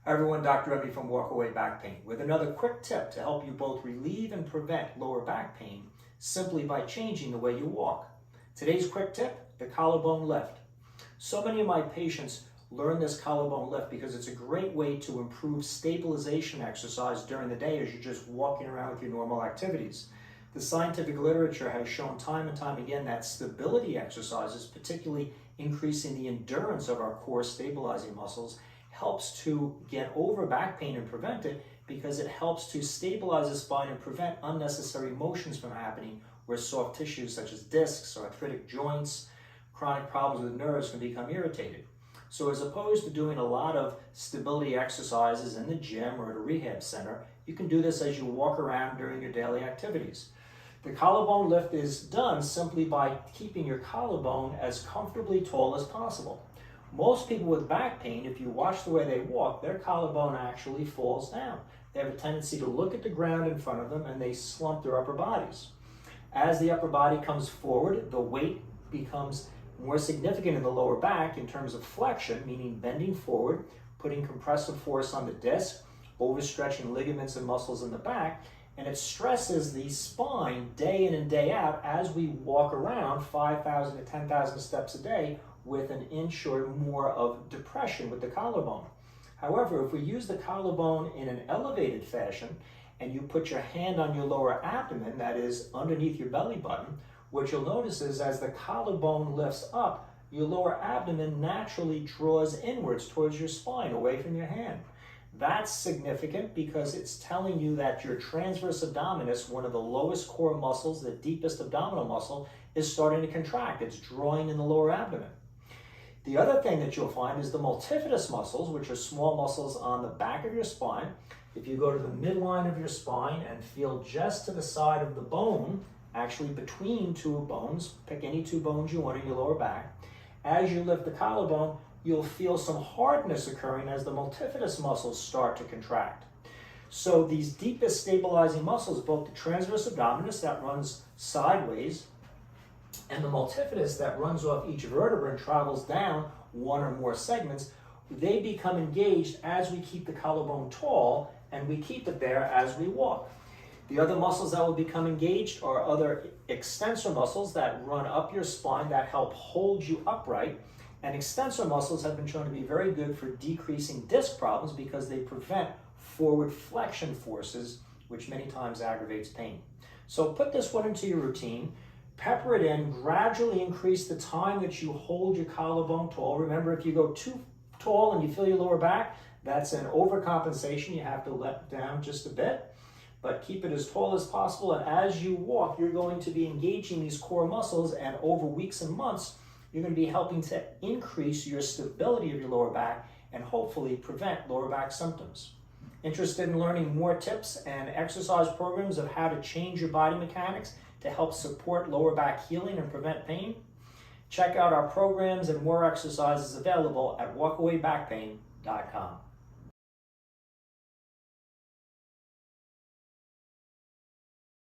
Hi everyone, Dr. Remy from Walkaway Back Pain with another quick tip to help you both relieve and prevent lower back pain simply by changing the way you walk. Today's quick tip, the collarbone lift. So many of my patients learn this collarbone lift because it's a great way to improve stabilization exercise during the day as you're just walking around with your normal activities. The scientific literature has shown time and time again that stability exercises, particularly increasing the endurance of our core stabilizing muscles, helps to get over back pain and prevent it because it helps to stabilize the spine and prevent unnecessary motions from happening where soft tissues such as discs or arthritic joints, chronic problems with nerves can become irritated. So as opposed to doing a lot of stability exercises in the gym or at a rehab center, you can do this as you walk around during your daily activities. The collarbone lift is done simply by keeping your collarbone as comfortably tall as possible. Most people with back pain, if you watch the way they walk, their collarbone actually falls down. They have a tendency to look at the ground in front of them and they slump their upper bodies. As the upper body comes forward, the weight becomes more significant in the lower back in terms of flexion, meaning bending forward, putting compressive force on the disc, overstretching ligaments and muscles in the back, and it stresses the spine day in and day out as we walk around 5,000 to 10,000 steps a day with an inch or more of depression with the collarbone. However, if we use the collarbone in an elevated fashion and you put your hand on your lower abdomen, that is underneath your belly button, what you'll notice is as the collarbone lifts up, your lower abdomen naturally draws inwards towards your spine, away from your hand. That's significant because it's telling you that your transverse abdominus, one of the lowest core muscles, the deepest abdominal muscle, is starting to contract. It's drawing in the lower abdomen. The other thing that you'll find is the multifidus muscles, which are small muscles on the back of your spine. If you go to the midline of your spine and feel just to the side of the bone, actually between two bones, pick any two bones you want in your lower back, as you lift the collarbone, you'll feel some hardness occurring as the multifidus muscles start to contract. So these deepest stabilizing muscles, both the transverse abdominus that runs sideways and the multifidus that runs off each vertebra and travels down one or more segments, they become engaged as we keep the collarbone tall, and we keep it there as we walk. The other muscles that will become engaged are other extensor muscles that run up your spine that help hold you upright. And extensor muscles have been shown to be very good for decreasing disc problems because they prevent forward flexion forces, which many times aggravates pain. So put this one into your routine, pepper it in, gradually increase the time that you hold your collarbone tall. Remember, if you go too tall and you feel your lower back, that's an overcompensation. You have to let down just a bit, but keep it as tall as possible. And as you walk, you're going to be engaging these core muscles, and over weeks and months, you're going to be helping to increase your stability of your lower back and hopefully prevent lower back symptoms. Interested in learning more tips and exercise programs of how to change your body mechanics to help support lower back healing and prevent pain? Check out our programs and more exercises available at walkawaybackpain.com.